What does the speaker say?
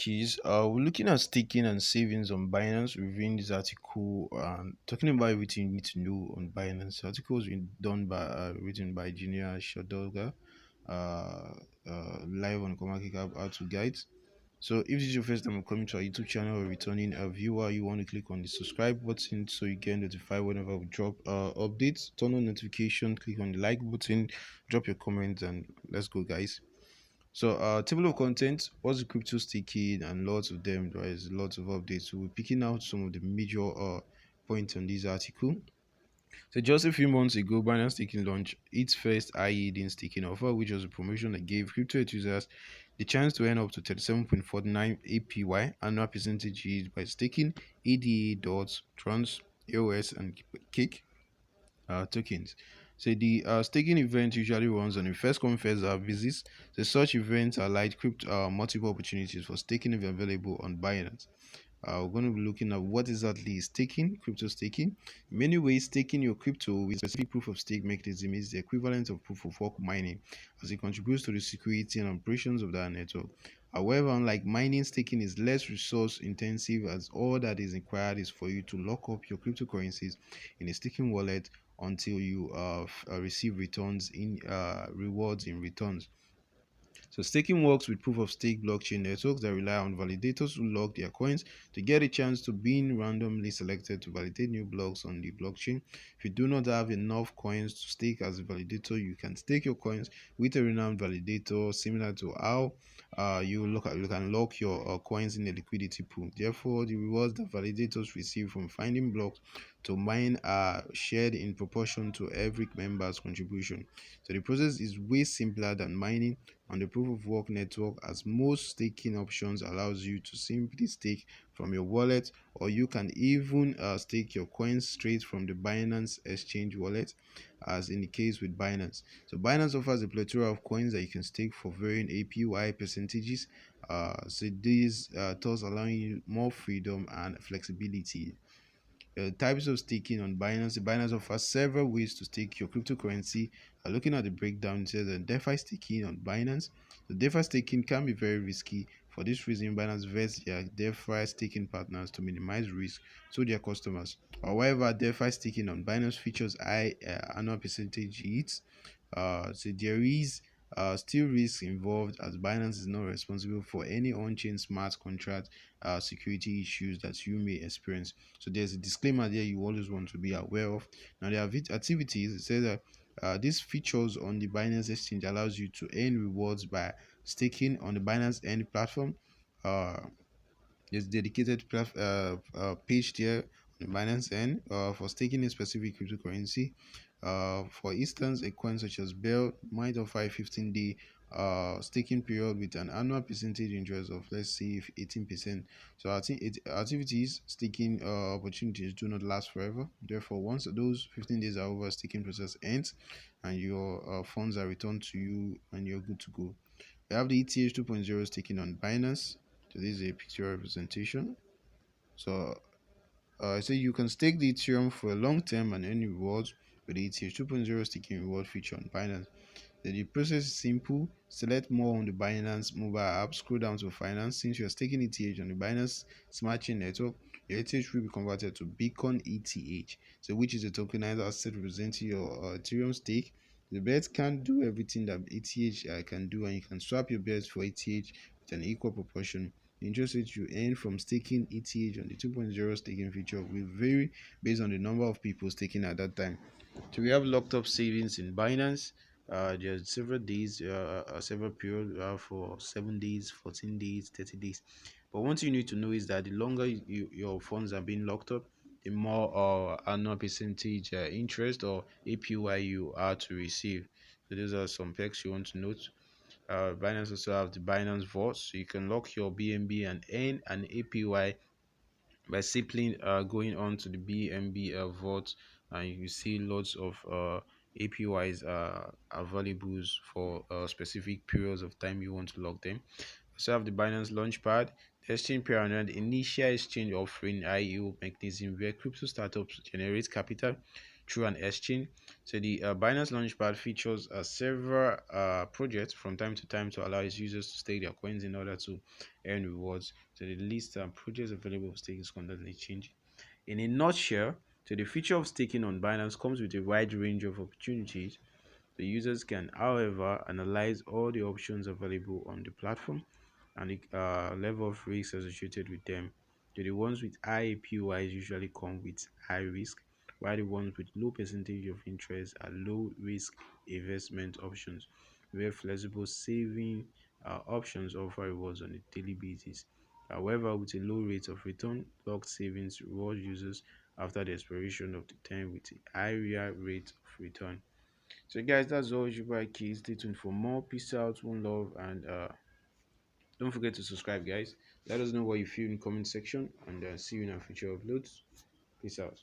keys. We're looking at staking and savings on Binance. Reviewing this article and talking about everything you need to know on Binance. The article has been done by written by Engineer Shadoga, uh, live on CoinMarketCap How to Guides. So if this is your first time coming to our YouTube channel or returning a viewer, you want to click on the subscribe button so you get notified whenever we drop updates. Turn on notification, click on the like button, drop your comments, and let's go, guys. So, table of contents, what's the crypto staking, and lots of them. There is lots of updates. So, we're picking out some of the major points on this article. So, just a few months ago, Binance Staking launched its first high yielding staking offer, which was a promotion that gave crypto users the chance to earn up to 37.49 APY annual percentage yield by staking ADA dots, Trons, EOS, and Cake tokens. So the staking event usually runs on a first come first basis. So such events are like crypto multiple opportunities for staking available on Binance. We're going to be looking at what exactly is staking, crypto staking. In many ways, staking your crypto with specific proof of stake mechanism is the equivalent of proof of work mining, as it contributes to the security and operations of that network. However, unlike mining, staking is less resource intensive, as all that is required is for you to lock up your cryptocurrencies in a staking wallet until you receive returns in rewards in returns. So staking works with proof of stake blockchain networks that rely on validators who lock their coins to get a chance to being randomly selected to validate new blocks on the blockchain. If you do not have enough coins to stake as a validator, you can stake your coins with a renowned validator, similar to how you can lock your coins in a liquidity pool. Therefore, the rewards that validators receive from finding blocks to mine are shared in proportion to every member's contribution. So the process is way simpler than mining on the proof of work network, as most staking options allows you to simply stake from your wallet, or you can even stake your coins straight from the Binance exchange wallet, as in the case with Binance. So Binance offers a plethora of coins that you can stake for varying APY percentages. So these thus allowing you more freedom and flexibility. Types of staking on Binance. Binance offers several ways to stake your cryptocurrency. Looking at the breakdown, it says that DeFi staking on Binance. The DeFi staking can be very risky. For this reason, Binance vets their DeFi staking partners to minimize risk to their customers. However, DeFi staking on Binance features high annual percentage hits. So there is still risk involved, as Binance is not responsible for any on-chain smart contract security issues that you may experience. So there's a disclaimer there you always want to be aware of. Now there are activities. It says that these features on the Binance exchange allows you to earn rewards by staking on the Binance End platform. Uh, there's dedicated page there on the Binance End for staking a specific cryptocurrency. For instance, a coin such as Bell might offer a 15-day staking period with an annual percentage interest of, let's say, 18%. So I think activities staking opportunities do not last forever. Therefore, once those 15 days are over, staking process ends and your funds are returned to you and you're good to go. We have the ETH 2.0 staking on Binance. So this is a picture representation. So I say you can stake the Ethereum for a long term and earn rewards with the ETH 2.0 staking reward feature on Binance. The process is simple. Select more on the Binance mobile app. Scroll down to finance. Since you're staking ETH on the Binance Smart Chain network, your ETH will be converted to Bitcoin ETH, so which is a tokenized asset representing your Ethereum stake. The bet can't do everything that ETH can do, and you can swap your bets for ETH with an equal proportion. The interest rate you earn from staking ETH on the 2.0 staking feature will vary based on the number of people staking at that time. So we have locked up savings in Binance. There's several days, several periods for 7 days, 14 days, 30 days. But one thing you need to know is that the longer your funds are being locked up, the more annual percentage interest or APY you are to receive. So those are some perks you want to note. Binance also have the Binance Vault, so you can lock your BNB and earn an APY by simply going on to the BNB vault, and you see lots of APYs available for specific periods of time you want to lock them. Also have the Binance Launchpad, the exchange pyramid, initial exchange offering IEO mechanism where crypto startups generate capital through an exchange. So the Binance Launchpad features several projects from time to time to allow its users to stake their coins in order to earn rewards. So the list of projects available for stake is constantly changing. In a nutshell, so the feature of staking on Binance comes with a wide range of opportunities. The users can, however, analyze all the options available on the platform and the level of risk associated with them. So the ones with high APYs usually come with high risk, while the ones with low percentage of interest are low risk investment options, where flexible saving options offer rewards on a daily basis. However, with a low rate of return, locked savings reward users after the expiration of the term with a higher rate of return. So guys, that's all you buy keys. Stay tuned for more. Peace out, one love, and don't forget to subscribe, guys. Let us know what you feel in the comment section, and see you in our future uploads. Peace out.